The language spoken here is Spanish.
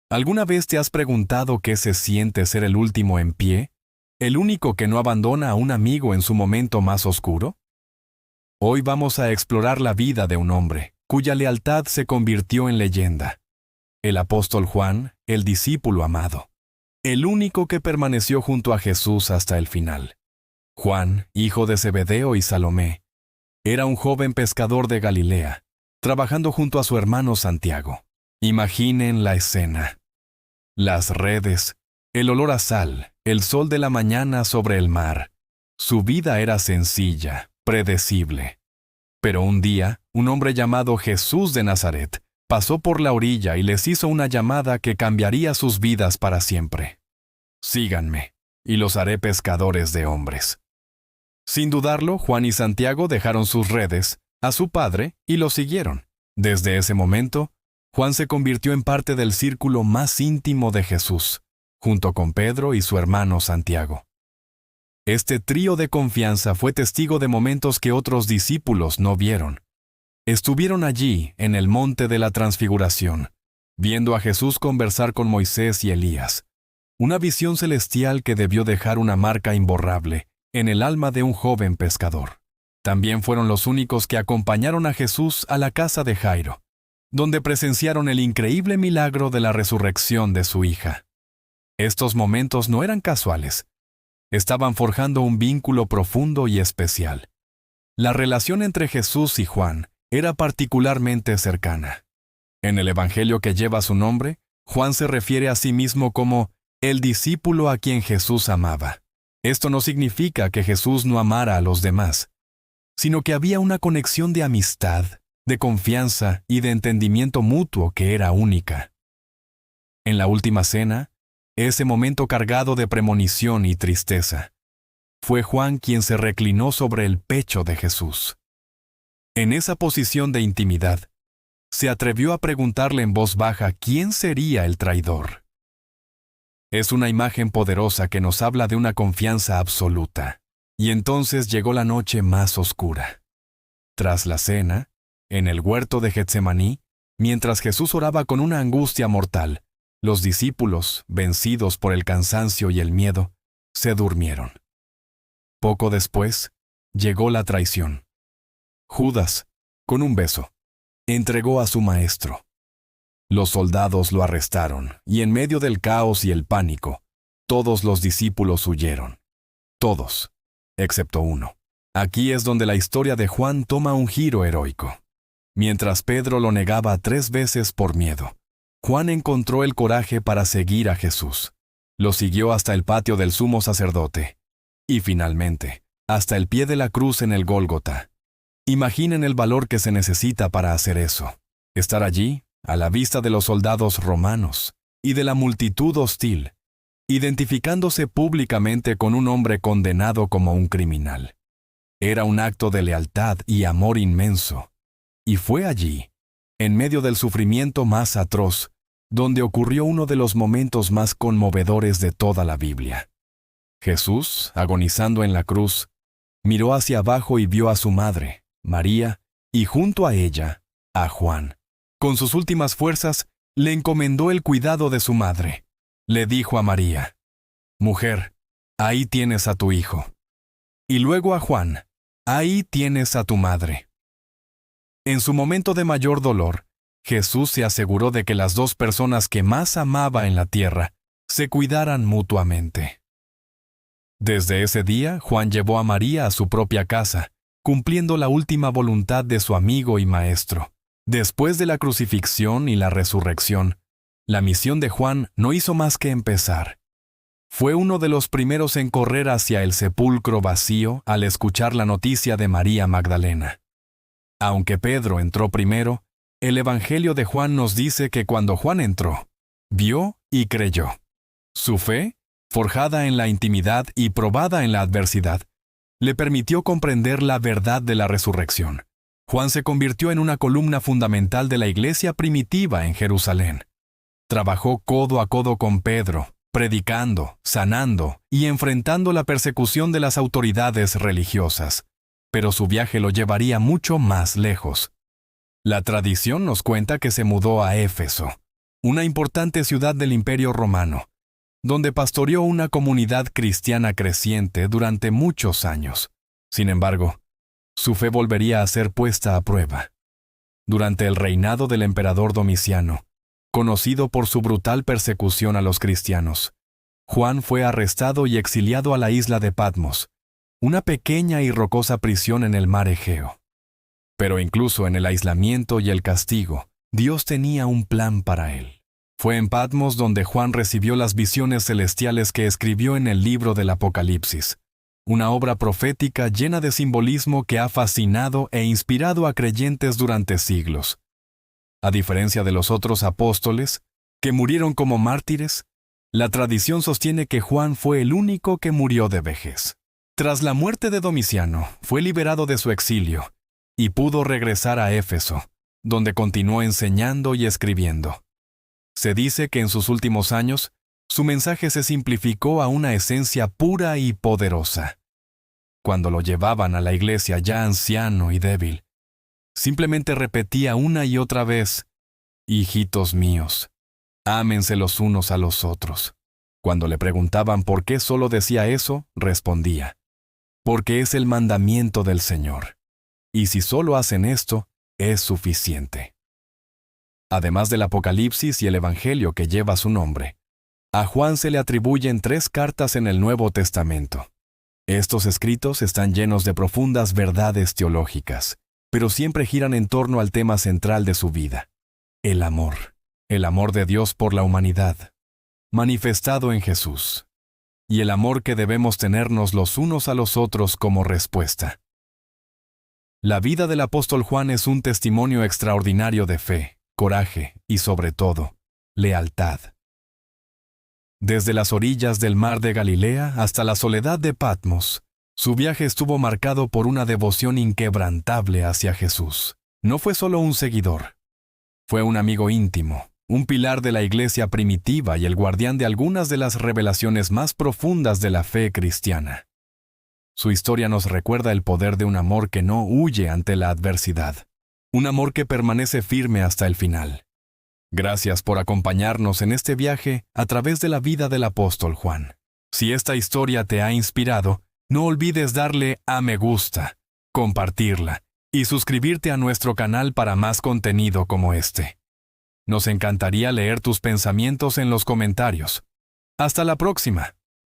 ¿Alguna vez te has preguntado qué se siente ser el último en pie? ¿El único que no abandona a un amigo en su momento más oscuro? Hoy vamos a explorar la vida de un hombre, cuya lealtad se convirtió en leyenda. El apóstol Juan, el discípulo amado. El único que permaneció junto a Jesús hasta el final. Juan, hijo de Zebedeo y Salomé, era un joven pescador de Galilea, trabajando junto a su hermano Santiago. Imaginen la escena. Las redes, el olor a sal, el sol de la mañana sobre el mar. Su vida era sencilla, predecible. Pero un día, un hombre llamado Jesús de Nazaret pasó por la orilla y les hizo una llamada que cambiaría sus vidas para siempre. Síganme, y los haré pescadores de hombres. Sin dudarlo, Juan y Santiago dejaron sus redes, a su padre, y lo siguieron. Desde ese momento, Juan se convirtió en parte del círculo más íntimo de Jesús, junto con Pedro y su hermano Santiago. Este trío de confianza fue testigo de momentos que otros discípulos no vieron. Estuvieron allí, en el monte de la Transfiguración, viendo a Jesús conversar con Moisés y Elías. Una visión celestial que debió dejar una marca imborrable en el alma de un joven pescador. También fueron los únicos que acompañaron a Jesús a la casa de Jairo, donde presenciaron el increíble milagro de la resurrección de su hija. Estos momentos no eran casuales. Estaban forjando un vínculo profundo y especial. La relación entre Jesús y Juan era particularmente cercana. En el Evangelio que lleva su nombre, Juan se refiere a sí mismo como el discípulo a quien Jesús amaba. Esto no significa que Jesús no amara a los demás, sino que había una conexión de amistad, de confianza y de entendimiento mutuo que era única. En la última cena, ese momento cargado de premonición y tristeza, fue Juan quien se reclinó sobre el pecho de Jesús. En esa posición de intimidad, se atrevió a preguntarle en voz baja quién sería el traidor. Es una imagen poderosa que nos habla de una confianza absoluta. Y entonces llegó la noche más oscura. Tras la cena, en el huerto de Getsemaní, mientras Jesús oraba con una angustia mortal, los discípulos, vencidos por el cansancio y el miedo, se durmieron. Poco después, llegó la traición. Judas, con un beso, entregó a su maestro. Los soldados lo arrestaron, y en medio del caos y el pánico, todos los discípulos huyeron. Todos, excepto uno. Aquí es donde la historia de Juan toma un giro heroico. Mientras Pedro lo negaba 3 veces por miedo, Juan encontró el coraje para seguir a Jesús. Lo siguió hasta el patio del sumo sacerdote. Y finalmente, hasta el pie de la cruz en el Gólgota. Imaginen el valor que se necesita para hacer eso. Estar allí, a la vista de los soldados romanos y de la multitud hostil, identificándose públicamente con un hombre condenado como un criminal. Era un acto de lealtad y amor inmenso. Y fue allí, en medio del sufrimiento más atroz, donde ocurrió uno de los momentos más conmovedores de toda la Biblia. Jesús, agonizando en la cruz, miró hacia abajo y vio a su madre, María, y junto a ella, a Juan. Con sus últimas fuerzas, le encomendó el cuidado de su madre. Le dijo a María: «Mujer, ahí tienes a tu hijo». Y luego a Juan: «Ahí tienes a tu madre». En su momento de mayor dolor, Jesús se aseguró de que las 2 personas que más amaba en la tierra se cuidaran mutuamente. Desde ese día, Juan llevó a María a su propia casa, cumpliendo la última voluntad de su amigo y maestro. Después de la crucifixión y la resurrección, la misión de Juan no hizo más que empezar. Fue uno de los primeros en correr hacia el sepulcro vacío al escuchar la noticia de María Magdalena. Aunque Pedro entró primero, el Evangelio de Juan nos dice que cuando Juan entró, vio y creyó. Su fe, forjada en la intimidad y probada en la adversidad, le permitió comprender la verdad de la resurrección. Juan se convirtió en una columna fundamental de la iglesia primitiva en Jerusalén. Trabajó codo a codo con Pedro, predicando, sanando y enfrentando la persecución de las autoridades religiosas. Pero su viaje lo llevaría mucho más lejos. La tradición nos cuenta que se mudó a Éfeso, una importante ciudad del Imperio Romano, donde pastoreó una comunidad cristiana creciente durante muchos años. Sin embargo, su fe volvería a ser puesta a prueba. Durante el reinado del emperador Domiciano, conocido por su brutal persecución a los cristianos, Juan fue arrestado y exiliado a la isla de Patmos, una pequeña y rocosa prisión en el mar Egeo. Pero incluso en el aislamiento y el castigo, Dios tenía un plan para él. Fue en Patmos donde Juan recibió las visiones celestiales que escribió en el libro del Apocalipsis, una obra profética llena de simbolismo que ha fascinado e inspirado a creyentes durante siglos. A diferencia de los otros apóstoles, que murieron como mártires, la tradición sostiene que Juan fue el único que murió de vejez. Tras la muerte de Domiciano, fue liberado de su exilio y pudo regresar a Éfeso, donde continuó enseñando y escribiendo. Se dice que en sus últimos años, su mensaje se simplificó a una esencia pura y poderosa. Cuando lo llevaban a la iglesia ya anciano y débil, simplemente repetía una y otra vez: «Hijitos míos, ámense los unos a los otros». Cuando le preguntaban por qué solo decía eso, respondía: «Porque es el mandamiento del Señor. Y si solo hacen esto, es suficiente». Además del Apocalipsis y el Evangelio que lleva su nombre, a Juan se le atribuyen 3 cartas en el Nuevo Testamento. Estos escritos están llenos de profundas verdades teológicas, pero siempre giran en torno al tema central de su vida: el amor de Dios por la humanidad, manifestado en Jesús, y el amor que debemos tenernos los unos a los otros como respuesta. La vida del apóstol Juan es un testimonio extraordinario de fe, coraje y, sobre todo, lealtad. Desde las orillas del mar de Galilea hasta la soledad de Patmos, su viaje estuvo marcado por una devoción inquebrantable hacia Jesús. No fue solo un seguidor, fue un amigo íntimo, un pilar de la iglesia primitiva y el guardián de algunas de las revelaciones más profundas de la fe cristiana. Su historia nos recuerda el poder de un amor que no huye ante la adversidad, un amor que permanece firme hasta el final. Gracias por acompañarnos en este viaje a través de la vida del apóstol Juan. Si esta historia te ha inspirado, no olvides darle a me gusta, compartirla y suscribirte a nuestro canal para más contenido como este. Nos encantaría leer tus pensamientos en los comentarios. ¡Hasta la próxima!